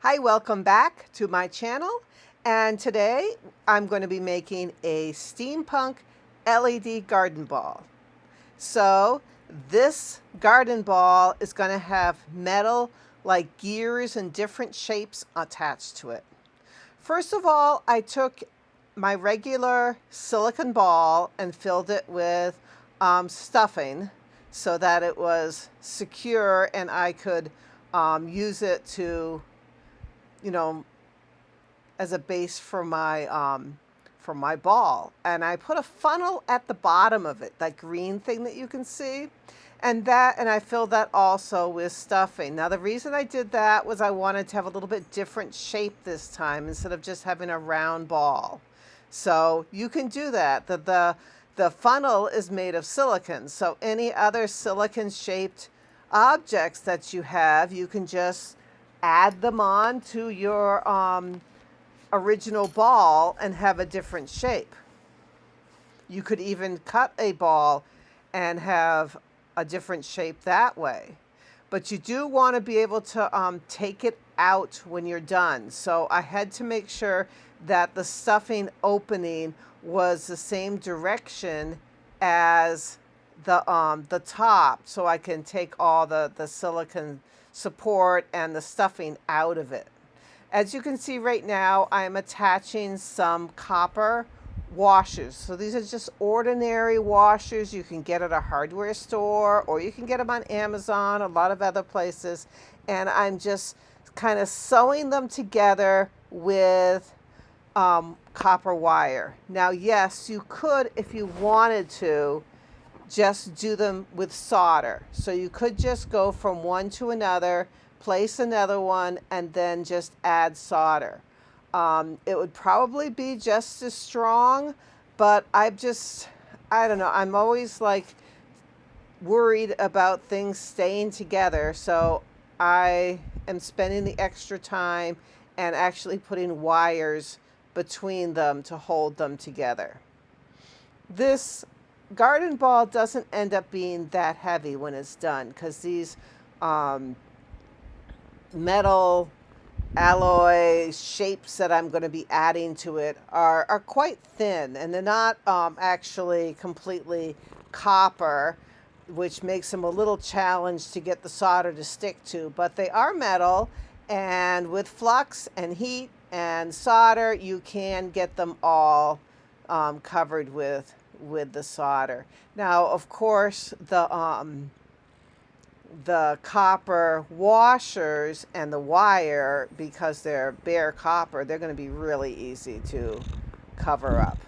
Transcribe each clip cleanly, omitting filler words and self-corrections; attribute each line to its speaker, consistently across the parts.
Speaker 1: Hi, welcome back to my channel. And today I'm going to be making a steampunk LED garden ball. So this garden ball is going to have metal like gears and different shapes attached to it. First of all, I took my regular silicone ball and filled it with stuffing so that it was secure and I could use it to, you know, as a base for my ball. And I put a funnel at the bottom of it, that green thing that you can see. And I filled that also with stuffing. Now the reason I did that was I wanted to have a little bit different shape this time instead of just having a round ball. So you can do that. The funnel is made of silicon. So any other silicon shaped objects that you have, you can just add them on to your original ball and have a different shape. You could even cut a ball and have a different shape that way. But you do want to be able to take it out when you're done. So I had to make sure that the stuffing was the same direction as the top, so I can take all the silicone support and the stuffing out of it. As you can see right now, I'm attaching some copper washers. So these are just ordinary washers you can get at a hardware store, or you can get them on Amazon, a lot of other places. And I'm just kind of sewing them together with copper wire. Now, yes, you could, if you wanted to, just do them with solder. So you could just go from one to another, place another one, and then just add solder. It would probably be just as strong, but I don't know, I'm always like worried about things staying together. So I am spending the extra time and actually putting wires between them to hold them together. This garden ball doesn't end up being that heavy when it's done, because these metal alloy shapes that I'm going to be adding to it are quite thin, and they're not actually completely copper, which makes them a little challenge to get the solder to stick to, but they are metal, and with flux and heat and solder you can get them all covered with the solder. Now, of course, the copper washers and the wire, because they're bare copper, they're going to be really easy to cover up.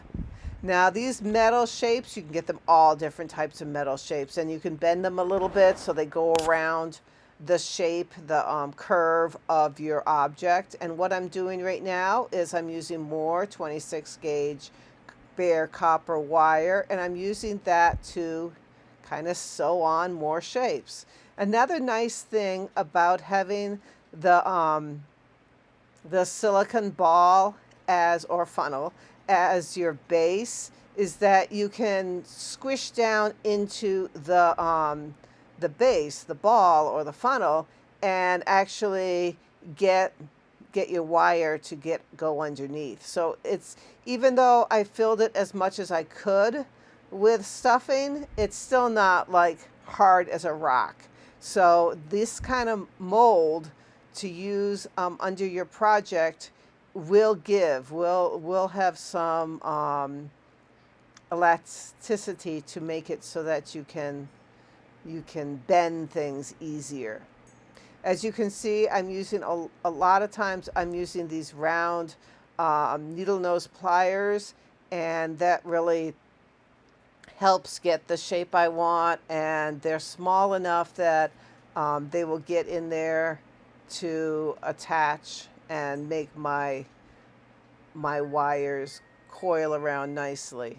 Speaker 1: Now, these metal shapes, you can get them all different types of metal shapes, and you can bend them a little bit so they go around the shape, the curve of your object. And what I'm doing right now is I'm using more 26 gauge bare copper wire, and I'm using that to kind of sew on more shapes. Another nice thing about having the silicone ball or funnel as your base is that you can squish down into the base, the ball or the funnel, and actually get your wire to go underneath. So it's, even though I filled it as much as I could with stuffing, it's still not like hard as a rock. So this kind of mold to use under your project will have some elasticity to make it so that you can bend things easier. As you can see, I'm using a lot of times I'm using these round needle nose pliers, and that really helps get the shape I want, and they're small enough that they will get in there to attach and make my wires coil around nicely.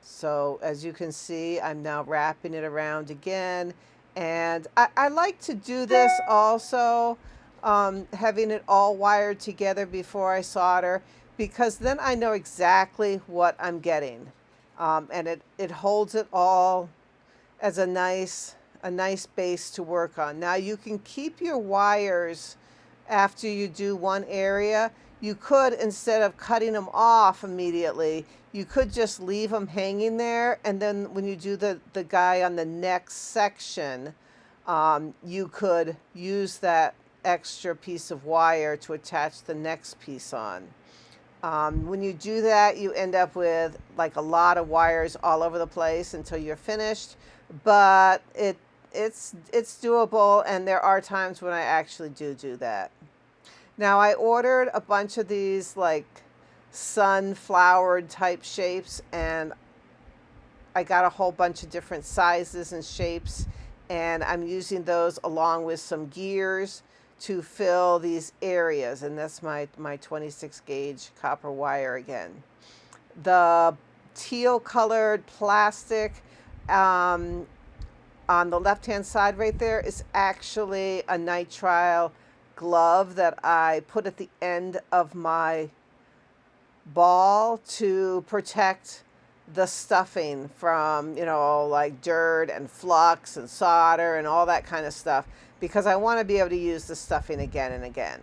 Speaker 1: So as you can see, I'm now wrapping it around again, and I like to do this also, having it all wired together before I solder, because then I know exactly what I'm getting. And it holds it all as a nice a nice base to work on. Now you can keep your wires after you do one area. You could, instead of cutting them off immediately, you could just leave them hanging there, and then when you do the guy on the next section, you could use that extra piece of wire to attach the next piece on. When you do that, you end up with like a lot of wires all over the place until you're finished, but it's doable, and there are times when I actually do that. Now I ordered a bunch of these like sunflower type shapes, and I got a whole bunch of different sizes and shapes, and I'm using those along with some gears to fill these areas, and that's my 26 gauge copper wire again. The teal colored plastic on the left hand side right there is actually a nitrile glove that I put at the end of my ball to protect the stuffing from, you know, like dirt and flux and solder and all that kind of stuff, because I want to be able to use the stuffing again and again.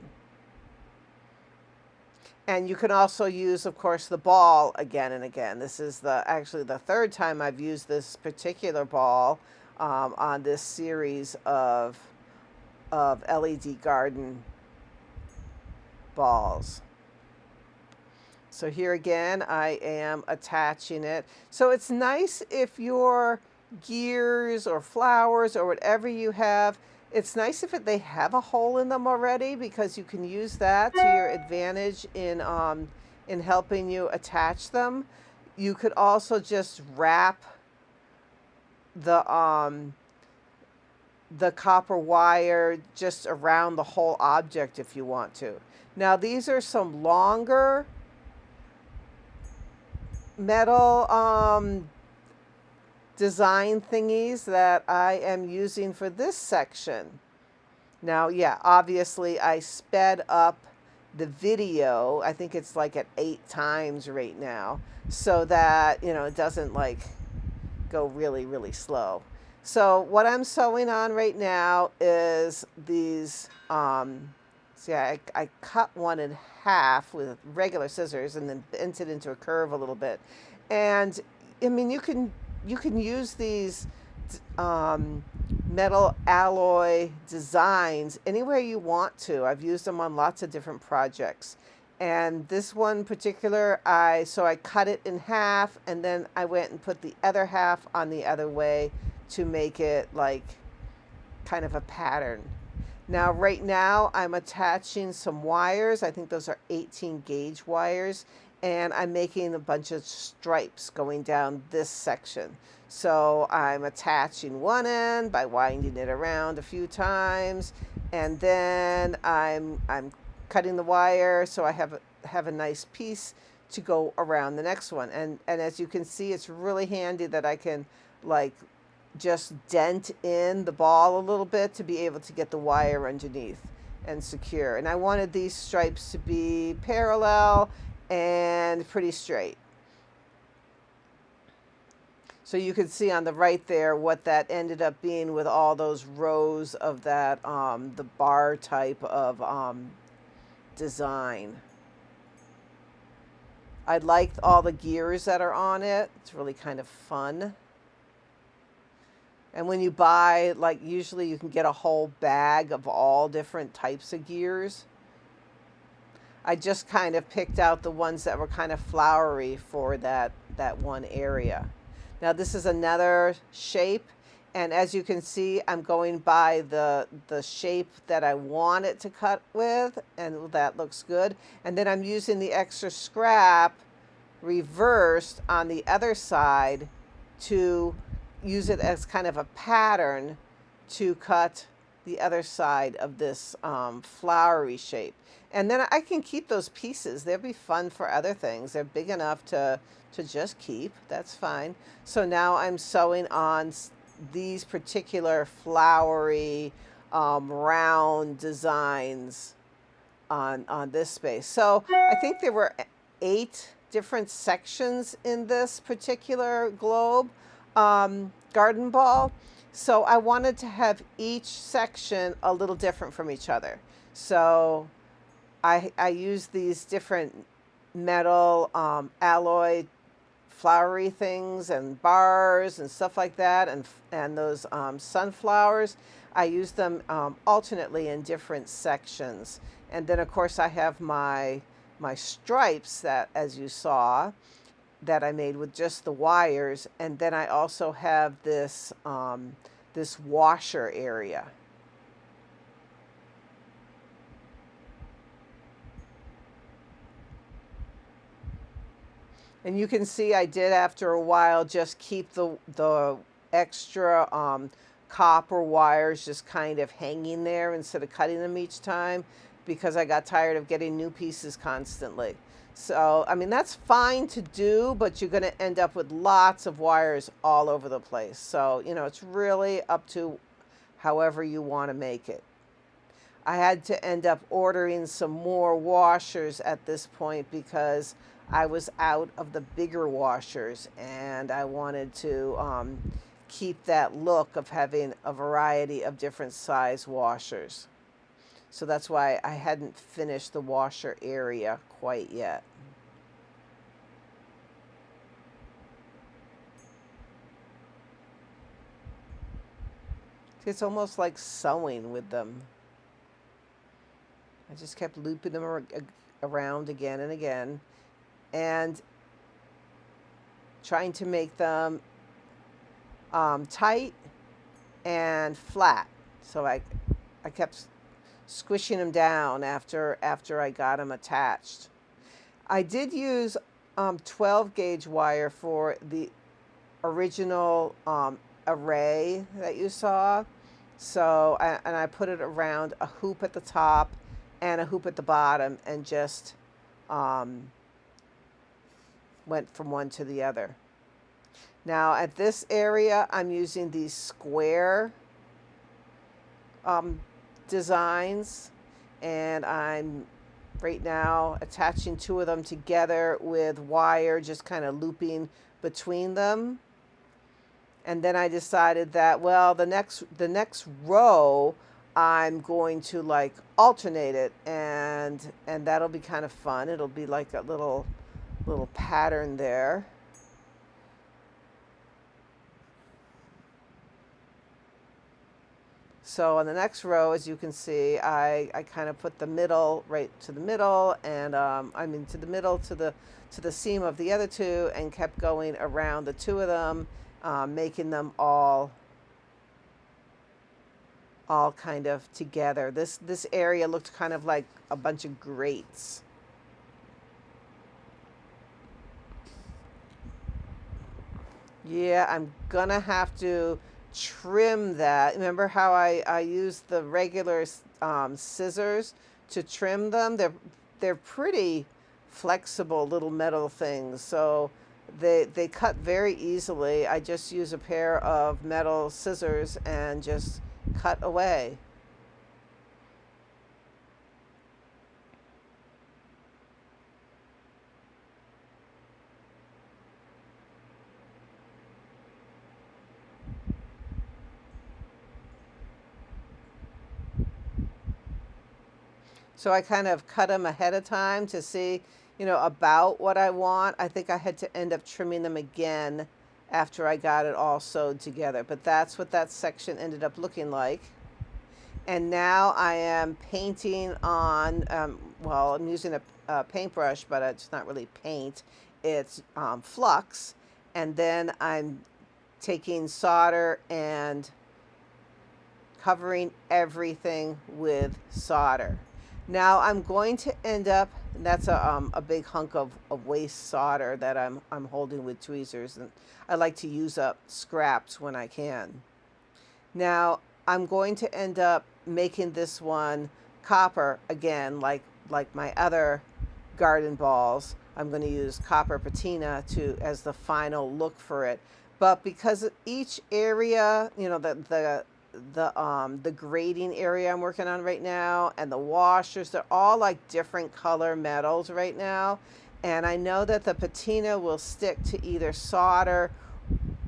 Speaker 1: And you can also use, of course, the ball again and again. This is actually the third time I've used this particular ball on this series of LED garden balls. So here again, I am attaching it. So it's nice if your gears or flowers or whatever you have, it's nice if they have a hole in them already, because you can use that to your advantage in helping you attach them. You could also just wrap the copper wire just around the whole object if you want to. Now these are some longer metal design thingies that I am using for this section. Now, yeah, obviously I sped up the video. I think it's like at 8 times right now, so that, you know, it doesn't like go really, really slow. So what I'm sewing on right now is these, see, I cut one in half with regular scissors and then bent it into a curve a little bit. And I mean, you can use these metal alloy designs anywhere you want to. I've used them on lots of different projects. And this one particular, so I cut it in half, and then I went and put the other half on the other way to make it like kind of a pattern. Now right now I'm attaching some wires. I think those are 18 gauge wires, and I'm making a bunch of stripes going down this section. So I'm attaching one end by winding it around a few times, and then I'm cutting the wire so I have a nice piece to go around the next one. And as you can see, it's really handy that I can like just dent in the ball a little bit to be able to get the wire underneath and secure. And I wanted these stripes to be parallel and pretty straight. So you can see on the right there what that ended up being with all those rows of that, the bar type of design. I liked all the gears that are on it. It's really kind of fun. And when you buy, like usually you can get a whole bag of all different types of gears. I just kind of picked out the ones that were kind of flowery for that one area. Now this is another shape, and as you can see, I'm going by the shape that I want it to cut with, and that looks good. And then I'm using the extra scrap reversed on the other side to use it as kind of a pattern to cut the other side of this flowery shape. And then I can keep those pieces. They'll be fun for other things. They're big enough to just keep. That's fine. So now I'm sewing on these particular flowery round designs on this space. So I think there were 8 different sections in this particular globe garden ball. So I wanted to have each section a little different from each other. So I used these different metal alloy flowery things and bars and stuff like that, and those sunflowers. I use them alternately in different sections. And then of course I have my stripes that, as you saw, that I made with just the wires. And then I also have this this washer area. And you can see I did, after a while, just keep the extra copper wires just kind of hanging there instead of cutting them each time, because I got tired of getting new pieces constantly. So, I mean, that's fine to do, but you're going to end up with lots of wires all over the place. So, you know, it's really up to however you want to make it. I had to end up ordering some more washers at this point because I was out of the bigger washers, and I wanted to keep that look of having a variety of different size washers. So that's why I hadn't finished the washer area quite yet. It's almost like sewing with them. I just kept looping them around again and again, and trying to make them tight and flat. So I kept squishing them down after I got them attached. I did use 12 gauge wire for the original array that you saw. So and I put it around a hoop at the top and a hoop at the bottom, and just went from one to the other. Now at this area, I'm using these square designs, and I'm right now attaching two of them together with wire, just kind of looping between them. And then I decided that, well, the next row I'm going to like alternate it, and that'll be kind of fun. It'll be like a little pattern there. So on the next row, as you can see, I kind of put the middle right to the middle, and I mean to the middle to the seam of the other two, and kept going around the two of them, making them all kind of together. This area looked kind of like a bunch of grates. Yeah, I'm gonna have to trim that. Remember how I used the regular scissors to trim them? They're pretty flexible little metal things, so they cut very easily. I just use a pair of metal scissors and just cut away. So I kind of cut them ahead of time to see, you know, about what I want. I think I had to end up trimming them again after I got it all sewed together. But that's what that section ended up looking like. And now I am painting on, well, I'm using a paintbrush, but it's not really paint. It's flux. And then I'm taking solder and covering everything with solder. Now I'm going to end up, and that's a big hunk of waste solder that I'm holding with tweezers, and I like to use up scraps when I can. Now I'm going to end up making this one copper again, like my other garden balls. I'm going to use copper patina as the final look for it. But because each area, you know, the grading area I'm working on right now, and the washers, they're all like different color metals right now, and I know that the patina will stick to either solder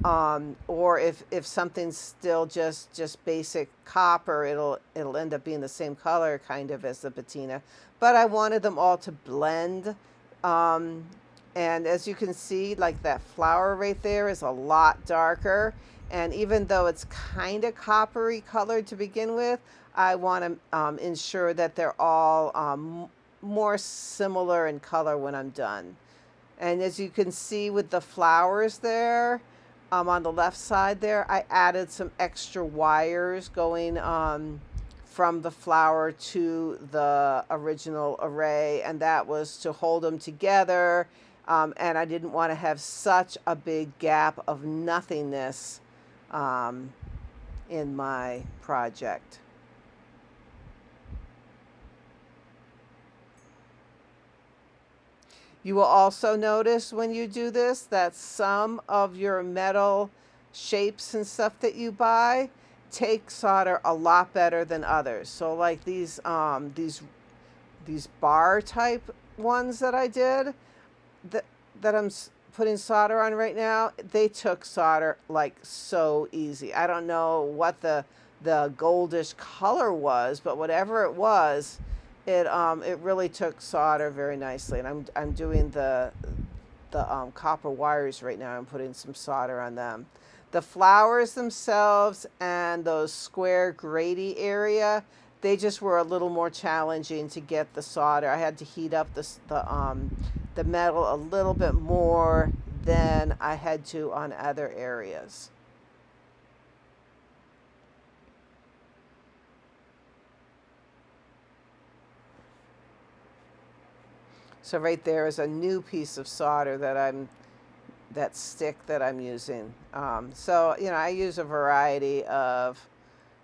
Speaker 1: Or if something's still just basic copper, it'll end up being the same color kind of as the patina. But I wanted them all to blend. Um, and as you can see, like that flower right there is a lot darker. And even though it's kind of coppery colored to begin with, I want to ensure that they're all more similar in color when I'm done. And as you can see with the flowers there, on the left side there, I added some extra wires going from the flower to the original array, and that was to hold them together. And I didn't want to have such a big gap of nothingness in my project. You will also notice when you do this that some of your metal shapes and stuff that you buy take solder a lot better than others. So like these bar type ones that I did that I'm putting solder on right now, they took solder like so easy. I don't know what the goldish color was, but whatever it was, it really took solder very nicely. And I'm doing the copper wires right now. I'm putting some solder on them. The flowers themselves and those square grady area, they just were a little more challenging to get the solder. I had to heat up the metal a little bit more than I had to on other areas. So right there is a new piece of solder that stick that I'm using. So, you know, I use a variety of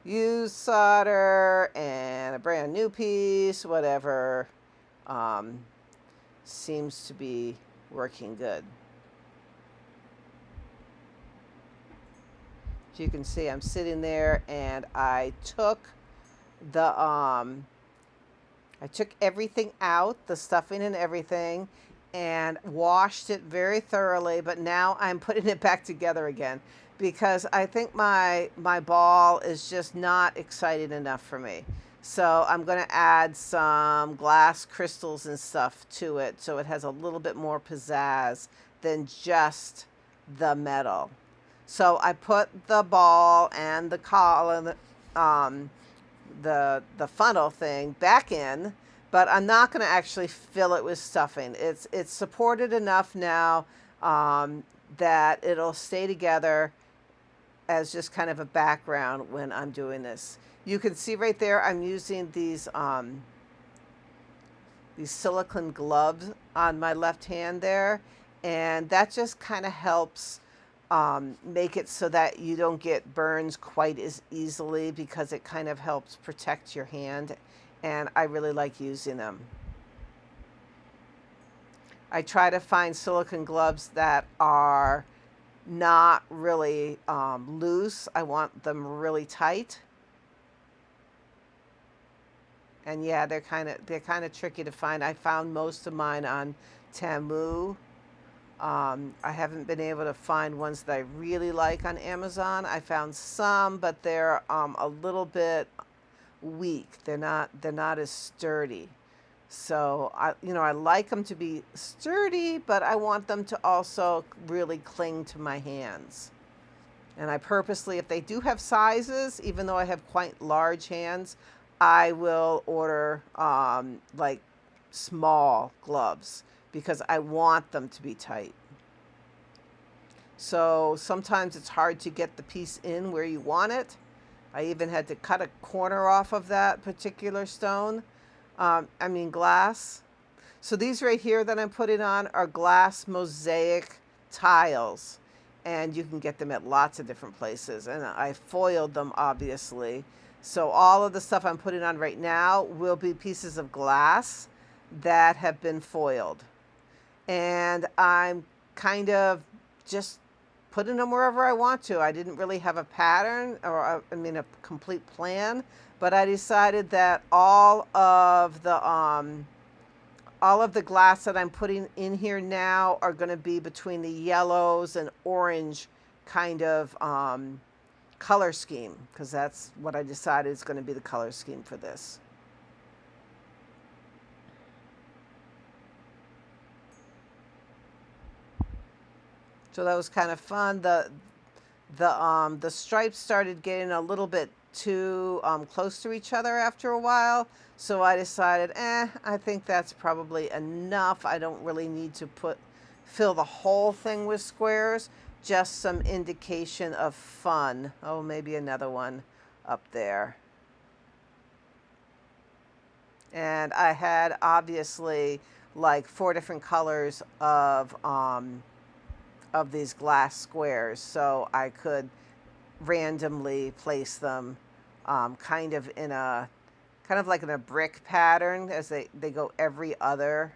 Speaker 1: used solder and a brand new piece, whatever seems to be working good. As you can see, I'm sitting there and I took everything out, the stuffing and everything, and washed it very thoroughly, but now I'm putting it back together again because I think my ball is just not exciting enough for me. So I'm going to add some glass crystals and stuff to it so it has a little bit more pizzazz than just the metal. So I put the ball and the collar, the funnel thing back in, but I'm not going to actually fill it with stuffing. It's supported enough now that it'll stay together as just kind of a background when I'm doing this. You can see right there I'm using these silicone gloves on my left hand there, and that just kind of helps make it so that you don't get burns quite as easily because it kind of helps protect your hand, and I really like using them. I try to find silicone gloves that are not really loose. I want them really tight. And yeah, they're kind of tricky to find. I found most of mine on Temu. I haven't been able to find ones that I really like on Amazon. I found some, but they're a little bit weak. They're not as sturdy. So I like them to be sturdy, but I want them to also really cling to my hands. And I purposely, if they do have sizes, even though I have quite large hands, I will order like small gloves because I want them to be tight. So sometimes it's hard to get the piece in where you want it. I even had to cut a corner off of that particular stone. Glass. So these right here that I'm putting on are glass mosaic tiles, and you can get them at lots of different places, and I foiled them obviously. So all of the stuff I'm putting on right now will be pieces of glass that have been foiled. And I'm kind of just putting them wherever I want to. I didn't really have a pattern or a complete plan, but I decided that all of the glass that I'm putting in here now are going to be between the yellows and orange kind of color scheme, because that's what I decided is going to be the color scheme for this. So that was kind of fun. The stripes started getting a little bit too close to each other after a while. So I decided, I think that's probably enough. I don't really need to fill the whole thing with squares, just some indication of fun. Oh, maybe another one up there. And I had obviously like 4 different colors of these glass squares, so I could randomly place them kind of like in a brick pattern, as they go every other,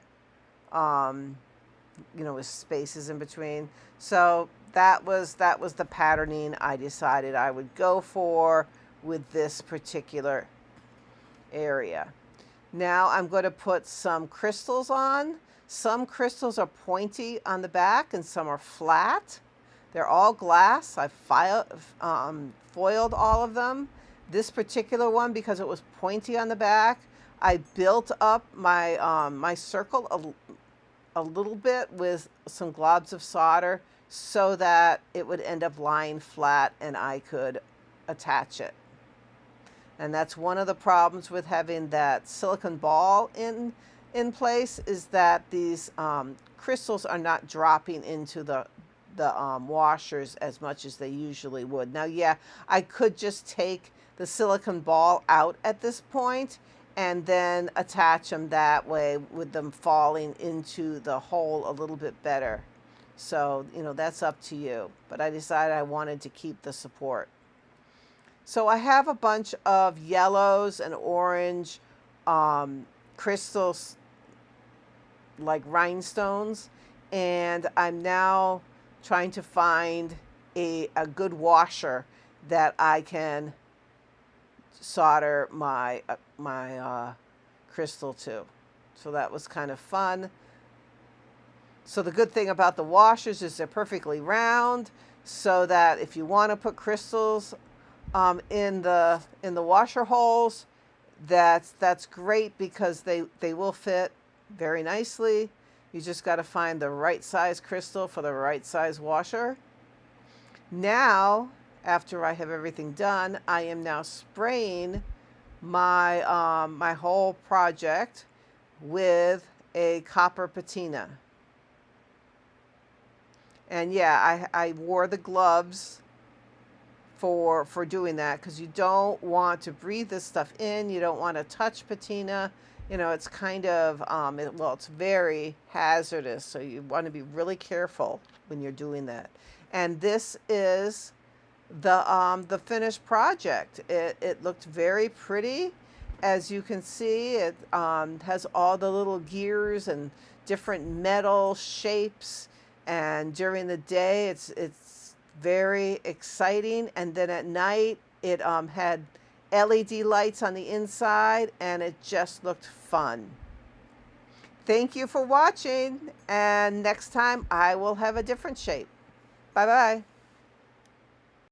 Speaker 1: with spaces in between. So that was the patterning I decided I would go for with this particular area. Now I'm going to put some crystals on. Some crystals are pointy on the back and some are flat. They're all glass. I foiled all of them. This particular one, because it was pointy on the back, I built up my my circle a little bit with some globs of solder so that it would end up lying flat and I could attach it. And that's one of the problems with having that silicone ball in place, is that these crystals are not dropping into the washers as much as they usually would. Now, yeah, I could just take the silicone ball out at this point and then attach them that way, with them falling into the hole a little bit better. So, that's up to you. But I decided I wanted to keep the support. So I have a bunch of yellows and orange crystals, like rhinestones, and I'm now trying to find a good washer that I can solder my crystal to. So that was kind of fun. So the good thing about the washers is they're perfectly round, so that if you want to put crystals in the washer holes, that's great, because they will fit very nicely. You just got to find the right size crystal for the right size washer. Now, after I have everything done, I am now spraying my my whole project with a copper patina. And yeah, I wore the gloves for doing that, because you don't want to breathe this stuff in. You don't want to touch patina. It's kind of, it's very hazardous. So you want to be really careful when you're doing that. And this is the finished project. It looked very pretty. As you can see, it has all the little gears and different metal shapes. And during the day, it's very exciting. And then at night, it had LED lights on the inside, and it just looked fun. Thank you for watching, and next time I will have a different shape. Bye-bye.